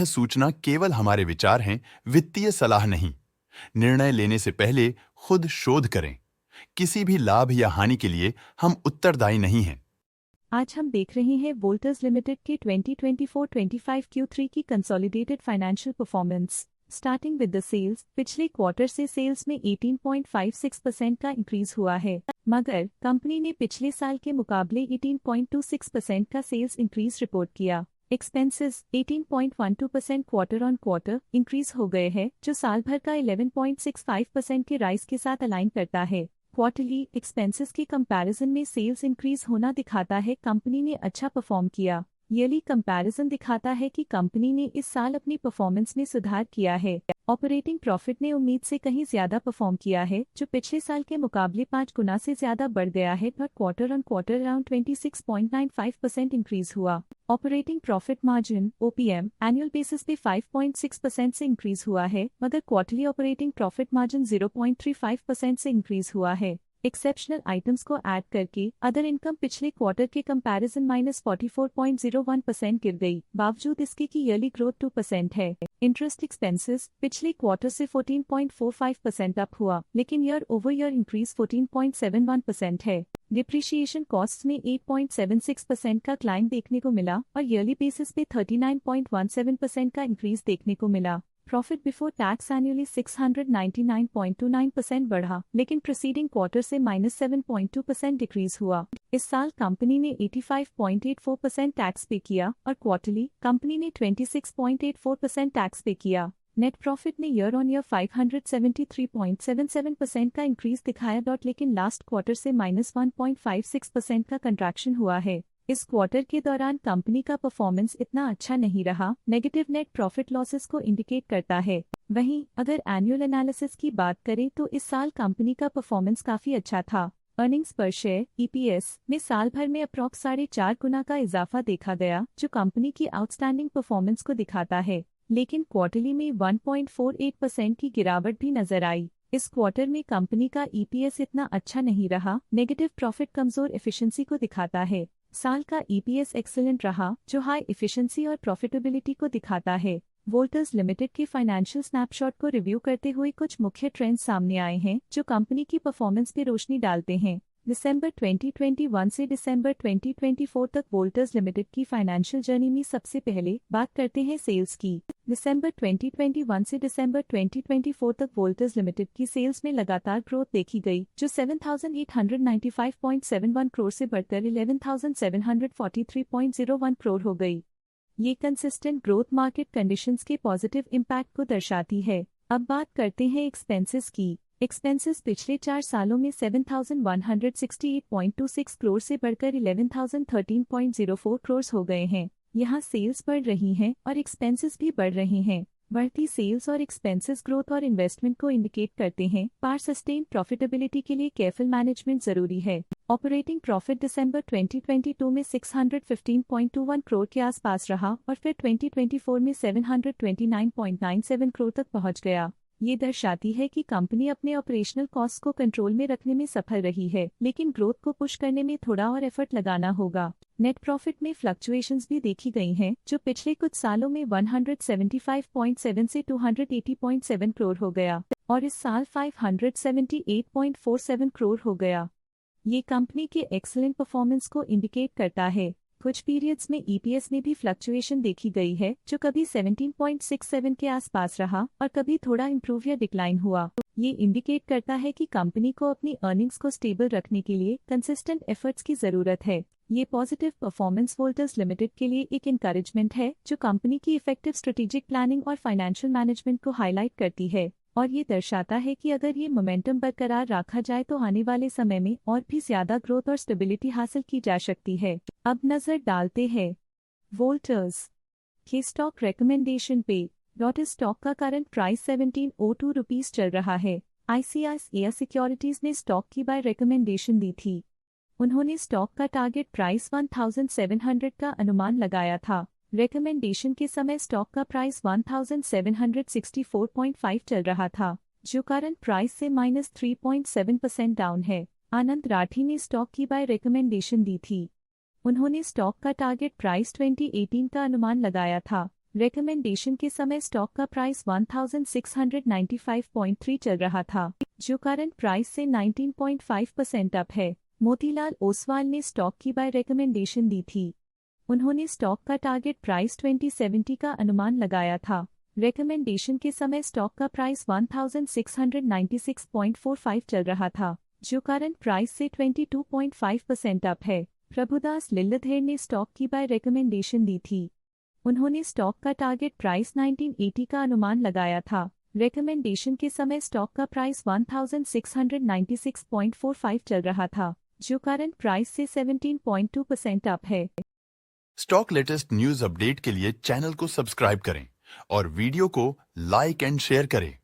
सूचना केवल हमारे विचार हैं, वित्तीय सलाह नहीं। निर्णय लेने से पहले खुद शोध करें। किसी भी लाभ या हानि के लिए हम उत्तरदायी नहीं हैं। आज हम देख रहे हैं वोल्टास लिमिटेड के 2024-25 Q3 की consolidated financial performance. Starting with the sales, पिछले क्वार्टर से सेल्स में 18.56% का इंक्रीज हुआ है, मगर कंपनी ने पिछले साल के मुकाबले 18.26% का सेल्स इंक्रीज रिपोर्ट किया। Expenses 18.12% quarter on quarter increase हो गए हैं, जो साल भर का 11.65% के राइज के साथ अलाइन करता है। क्वार्टरली एक्सपेंसेस के कंपैरिजन में सेल्स इंक्रीज होना दिखाता है कंपनी ने अच्छा परफॉर्म किया। ईयरली कंपैरिजन दिखाता है कि कंपनी ने इस साल अपनी परफॉर्मेंस में सुधार किया है। ऑपरेटिंग प्रॉफिट ने उम्मीद से कहीं ज्यादा परफॉर्म किया है, जो पिछले साल के मुकाबले 5 गुना से ज्यादा बढ़ गया है, पर quarter on quarter around 26.95% increase हुआ। Operating profit margin (OPM) annual basis पे 5.6% से इंक्रीज हुआ है, मगर क्वार्टरली ऑपरेटिंग प्रॉफिट मार्जिन 0.35% से इंक्रीज हुआ है। एक्सेप्शनल आइटम्स को ऐड करके अदर इनकम पिछले क्वार्टर के कंपैरिजन -44.01% गिर गई, बावजूद इसके कि ईयरली ग्रोथ 2% है। इंटरेस्ट एक्सपेंसेस पिछले क्वार्टर से 14.45% अप हुआ, लेकिन ईयर ओवर ईयर इंक्रीज 14.71% है। डिप्रिशिएशन कॉस्ट्स में 8.76% का क्लाइम देखने को मिला और ईयरली बेसिस पे 39.17% का इंक्रीज देखने को मिला। प्रॉफिट बिफोर टैक्स एनुअली 699.29% बढ़ा, लेकिन प्रीसीडिंग क्वार्टर से -7.2% डिक्रीज हुआ। इस साल कंपनी ने 85.84% टैक्स पे किया और क्वार्टरली कंपनी ने 26.84% टैक्स पे किया। नेट प्रॉफिट ने ईयर ऑन ईयर 573.77% का इंक्रीज दिखाया, लेकिन लास्ट क्वार्टर से -1.56% का कंट्रैक्शन हुआ है। इस क्वार्टर के दौरान कंपनी का परफॉर्मेंस इतना अच्छा नहीं रहा, नेगेटिव नेट प्रॉफिट लॉसेस को इंडिकेट करता है। वहीं अगर एनुअल एनालिसिस की बात करें तो इस साल कंपनी का परफॉर्मेंस काफी अच्छा था। अर्निंग्स पर शेयर (EPS) में साल भर में अप्रॉक्स 4.5 गुना का इजाफा देखा गया, जो कंपनी की आउटस्टैंडिंग परफॉर्मेंस को दिखाता है, लेकिन क्वार्टरली में 1.48% की गिरावट भी नजर आई। इस क्वार्टर में कंपनी का EPS इतना अच्छा नहीं रहा, नेगेटिव प्रॉफिट कमजोर एफिशिएंसी को दिखाता है। साल का EPS एक्सीलेंट रहा, जो हाई एफिशिएंसी और प्रॉफिटेबिलिटी को दिखाता है। वोल्टास लिमिटेड के फाइनेंशियल स्नैपशॉट को रिव्यू करते हुए कुछ मुख्य ट्रेंड्स सामने आए हैं, जो कंपनी की परफॉर्मेंस पे रोशनी डालते हैं। दिसंबर 2021 से दिसंबर 2024 तक वोल्टास लिमिटेड की फाइनेंशियल जर्नी में सबसे पहले बात करते हैं सेल्स की। दिसंबर 2021 से दिसंबर 2024 तक वोल्टास लिमिटेड की सेल्स में लगातार ग्रोथ देखी गई, जो 7,895.71 करोड़ से बढ़कर 11,743.01 करोड़ हो गई। ये कंसिस्टेंट ग्रोथ मार्केट कंडीशंस के पॉजिटिव इम्पैक्ट को दर्शाती है। अब बात करते हैं एक्सपेंसेस की। एक्सपेंसेस पिछले 4 सालों में 7,168.26 करोड़ से बढ़कर 11,013.04 करोड़ हो गए हैं। यहाँ सेल्स बढ़ रही हैं और एक्सपेंसेस भी बढ़ रहे हैं। बढ़ती सेल्स और एक्सपेंसेस ग्रोथ और इन्वेस्टमेंट को इंडिकेट करते हैं, पर सस्टेन प्रॉफिटेबिलिटी के लिए केयरफुल मैनेजमेंट जरूरी है। ऑपरेटिंग प्रॉफिट दिसंबर 2022 में 615.21 करोड़ के आसपास रहा और फिर 2024 में 729.97 करोड़ तक पहुंच गया। ये दर्शाती है कि कंपनी अपने ऑपरेशनल कॉस्ट को कंट्रोल में रखने में सफल रही है, लेकिन ग्रोथ को पुश करने में थोड़ा और एफर्ट लगाना होगा। नेट प्रॉफिट में फ्लक्चुएशंस भी देखी गई हैं, जो पिछले कुछ सालों में 175.7 से 280.7 करोड़ हो गया और इस साल 578.47 करोड़ हो गया। ये कंपनी के एक्सीलेंट परफॉर्मेंस को इंडिकेट करता है। कुछ पीरियड्स में EPS में भी फ्लक्चुएशन देखी गई है, जो कभी 17.67 के आसपास रहा और कभी थोड़ा इंप्रूव या डिक्लाइन हुआ। ये इंडिकेट करता है कि कंपनी को अपनी अर्निंग्स को स्टेबल रखने के लिए कंसिस्टेंट एफर्ट्स की जरूरत है। ये पॉजिटिव परफॉर्मेंस वोल्टास लिमिटेड के लिए एक इंकरेजमेंट है, जो कंपनी की इफेक्टिव स्ट्रेटेजिक प्लानिंग और फाइनेंशियल मैनेजमेंट को हाईलाइट करती है और ये दर्शाता है कि अगर ये मोमेंटम बरकरार रखा जाए तो आने वाले समय में और भी ज्यादा ग्रोथ और स्टेबिलिटी हासिल की जा सकती है। अब नजर डालते हैं वोल्टास के स्टॉक रिकमेंडेशन पे। इस स्टॉक का करंट प्राइस 1702 रुपीज चल रहा है। ICICI सिक्योरिटीज ने स्टॉक की बाय रिकमेंडेशन दी थी। उन्होंने स्टॉक का टारगेट प्राइस 1700 का अनुमान लगाया था। रिकमेंडेशन के समय स्टॉक का प्राइस 1764.5 चल रहा था, जो करंट प्राइस से -3.7% डाउन है। आनंद राठी ने स्टॉक की बाय रिकमेंडेशन दी थी। उन्होंने स्टॉक का टारगेट प्राइस 2018 का अनुमान लगाया था। रिकमेंडेशन के समय स्टॉक का प्राइस 1695.3 चल रहा था, जो करंट प्राइस से 19.5% अप है। मोतीलाल ओसवाल ने स्टॉक की बाय रिकमेंडेशन दी थी। उन्होंने स्टॉक का टारगेट प्राइस 2070 का अनुमान लगाया था। रिकमेंडेशन के समय स्टॉक का प्राइस 1696.45 चल रहा था, जो करंट प्राइस से 22.5% अप है। प्रभुदास लिल्लधेर ने स्टॉक की बाय रिकमेंडेशन दी थी। उन्होंने स्टॉक का टारगेट प्राइस 1980 का अनुमान लगाया था। रिकमेंडेशन के समय स्टॉक का प्राइस 1696.45 चल रहा था, जो करंट प्राइस से 17.2% अप है। स्टॉक लेटेस्ट न्यूज अपडेट के लिए चैनल को सब्सक्राइब करें और वीडियो को लाइक एंड शेयर करें।